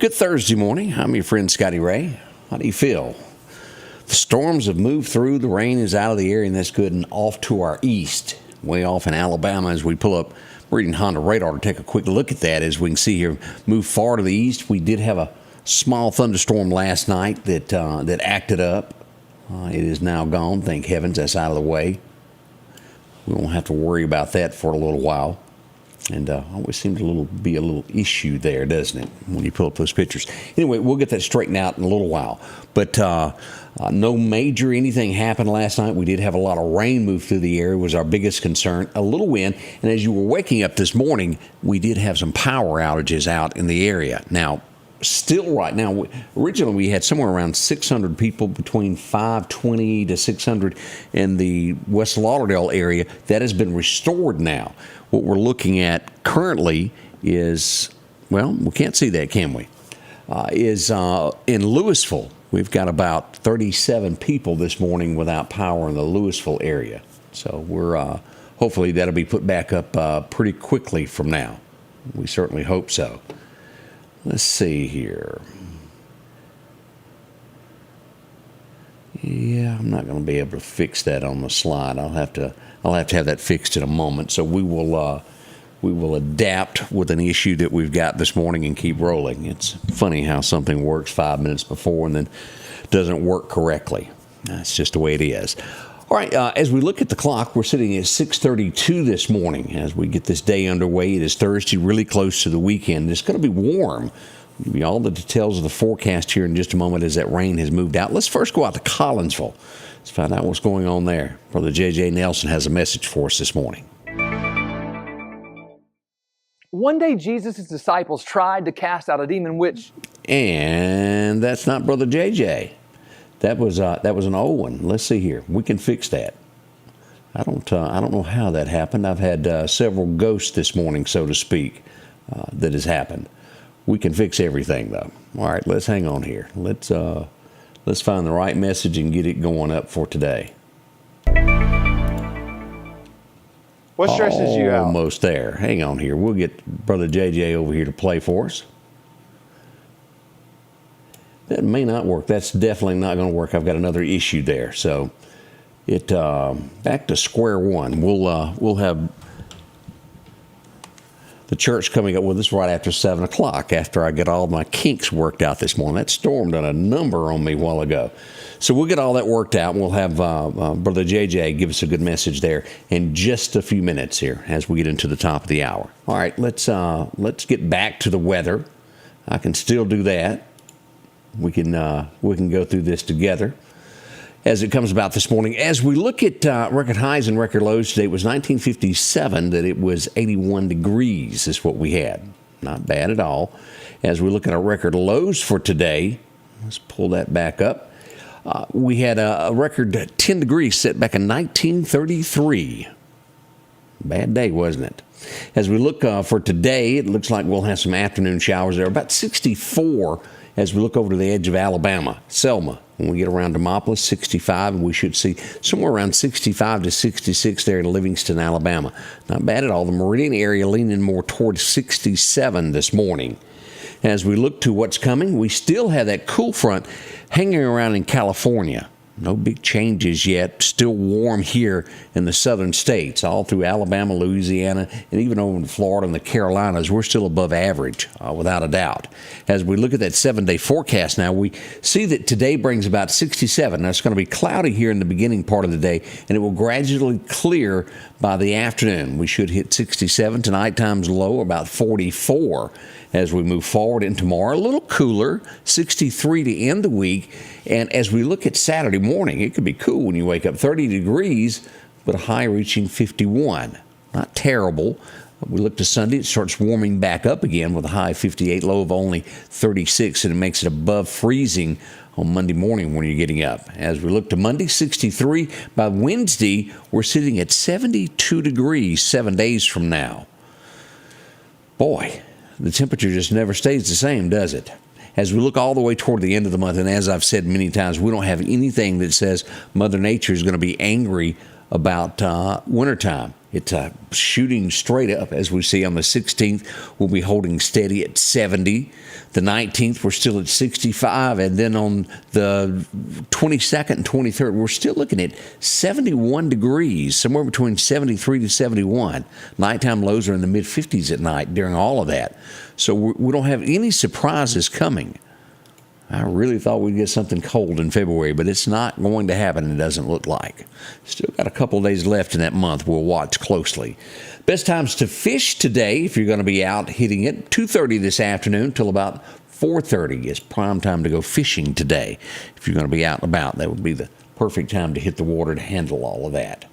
Good Thursday morning. I'm your friend Scotty Ray. How do you feel? The storms have moved through. The rain is out of the area, and that's good. And off to our east, way off in Alabama, as we pull up reading Honda radar to take a quick look at that. As we can see here, move far to the east. We did have a small thunderstorm last night that acted up. It is now gone. Thank heavens that's out of the way. We won't have to worry about that for a little while. And always seems to be a little issue there, doesn't it, when you pull up those pictures? Anyway, we'll get that straightened out in a little while. But no major anything happened last night. We did have a lot of rain move through the area, was our biggest concern. A little wind. And as you were waking up this morning, we did have some power outages out in the area. Now, still right now, originally we had somewhere around 600 people, between 520 to 600 in the West Lauderdale area. That has been restored now. What we're looking at currently is, well, we can't see that, can we? In Louisville. We've got about 37 people this morning without power in the Louisville area. So we're hopefully that'll be put back up pretty quickly from now. We certainly hope so. Let's see here. Yeah, I'm not going to be able to fix that on the slide. I'll have to have that fixed in a moment. So we will adapt with an issue that we've got this morning and keep rolling. It's funny how something works 5 minutes before and then doesn't work correctly. That's just the way it is. All right, as we look at the clock, we're sitting at 6:32 this morning as we get this day underway. It is Thursday, really close to the weekend. It's going to be warm. We'll give you all the details of the forecast here in just a moment as that rain has moved out. Let's first go out to Collinsville. Let's find out what's going on there. Brother J.J. Nelson has a message for us this morning. One day Jesus' disciples tried to cast out a demon which... And that's not Brother J.J. That was an old one. Let's see here. We can fix that. I don't know how that happened. I've had several ghosts this morning, so to speak, that has happened. We can fix everything, though. All right, let's hang on here. Let's find the right message and get it going up for today. What stresses you out? Almost there. Hang on here. We'll get Brother JJ over here to play for us. That may not work. That's definitely not going to work. I've got another issue there. So it back to square one. We'll have the church coming up with us right after 7 o'clock, after I get all my kinks worked out this morning. That storm done a number on me a while ago. So we'll get all that worked out, and we'll have Brother JJ give us a good message there in just a few minutes here as we get into the top of the hour. All right, let's get back to the weather. I can still do that. We can go through this together as it comes about this morning. As we look at record highs and record lows today, it was 1957 that it was 81 degrees is what we had. Not bad at all. As we look at our record lows for today, let's pull that back up. We had a record 10 degrees set back in 1933. Bad day, wasn't it? As we look for today, it looks like we'll have some afternoon showers there. About 64 as we look over to the edge of Alabama, Selma. When we get around Demopolis, 65, and we should see somewhere around 65 to 66 there in Livingston, Alabama. Not bad at all. The Meridian area leaning more towards 67 this morning. As we look to what's coming, we still have that cool front hanging around in California. No big changes yet. Still warm here in the southern states, all through Alabama, Louisiana, and even over in Florida and the Carolinas. We're still above average, without a doubt. As we look at that 7-day forecast now, we see that today brings about 67. Now, it's going to be cloudy here in the beginning part of the day, and it will gradually clear by the afternoon. We should hit 67. Tonight, time's low, about 44. As we move forward in tomorrow, a little cooler, 63 to end the week. And as we look at Saturday morning, it could be cool when you wake up, 30 degrees, but a high reaching 51. Not terrible. We look to Sunday, it starts warming back up again with a high 58, low of only 36, and it makes it above freezing on Monday morning when you're getting up. As we look to Monday, 63. By Wednesday, we're sitting at 72 degrees 7 days from now. Boy, the temperature just never stays the same, does it? As we look all the way toward the end of the month, and as I've said many times, we don't have anything that says Mother Nature is going to be angry about wintertime. It's shooting straight up, as we see on the 16th. We'll be holding steady at 70. The 19th, we're still at 65. And then on the 22nd and 23rd, we're still looking at 71 degrees, somewhere between 73 to 71. Nighttime lows are in the mid-50s at night during all of that. So we don't have any surprises coming. I really thought we'd get something cold in February, but it's not going to happen, it doesn't look like. Still got a couple of days left in that month. We'll watch closely. Best times to fish today, if you're going to be out hitting it, 2:30 this afternoon till about 4:30 is prime time to go fishing today. If you're going to be out and about, that would be the perfect time to hit the water to handle all of that.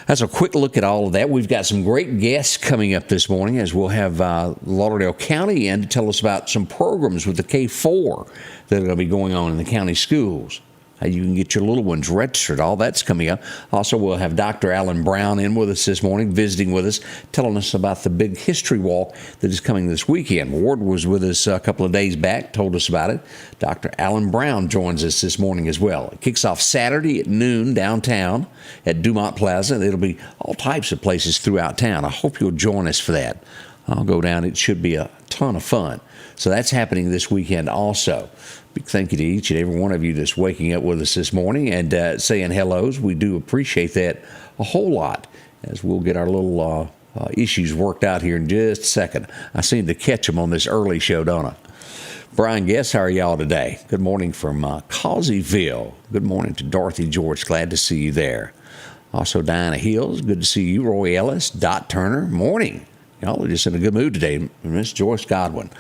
That's a quick look at all of that. We've got some great guests coming up this morning, as we'll have Lauderdale County in to tell us about some programs with the K-4 that are going to be going on in the county schools. How you can get your little ones registered. All that's coming up. Also, we'll have Dr. Alan Brown in with us this morning, visiting with us, telling us about the big history walk that is coming this weekend. Ward was with us a couple of days back, told us about it. Dr. Alan Brown joins us this morning as well. It kicks off Saturday at noon downtown at Dumont Plaza. It'll be all types of places throughout town. I hope you'll join us for that. I'll go down. It should be a ton of fun. So that's happening this weekend also. Big thank you to each and every one of you that's waking up with us this morning and saying hellos. We do appreciate that a whole lot, as we'll get our little issues worked out here in just a second. I seem to catch them on this early show, don't I? Brian Guess, how are y'all today? Good morning from Causeyville. Good morning to Dorothy George. Glad to see you there. Also, Diana Hills. Good to see you. Roy Ellis, Dot Turner. Morning. Y'all are just in a good mood today. Miss Joyce Godwin.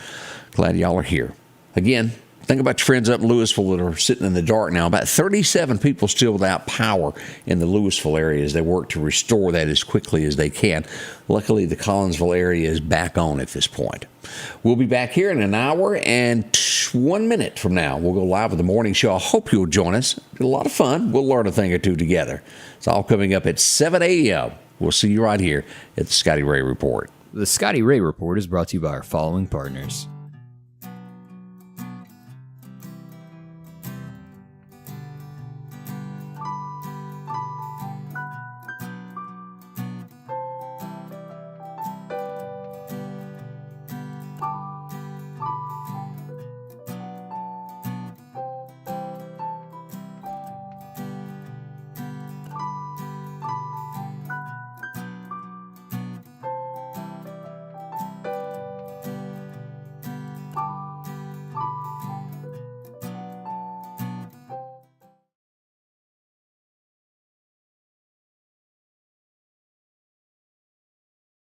Glad y'all are here. Again, think about your friends up in Louisville that are sitting in the dark now. About 37 people still without power in the Louisville area as they work to restore that as quickly as they can. Luckily, the Collinsville area is back on at this point. We'll be back here in an hour and 1 minute from now. We'll go live with the morning show. I hope you'll join us. It's a lot of fun. We'll learn a thing or two together. It's all coming up at 7 a.m. We'll see you right here at the Scotty Ray Report. The Scotty Ray Report is brought to you by our following partners: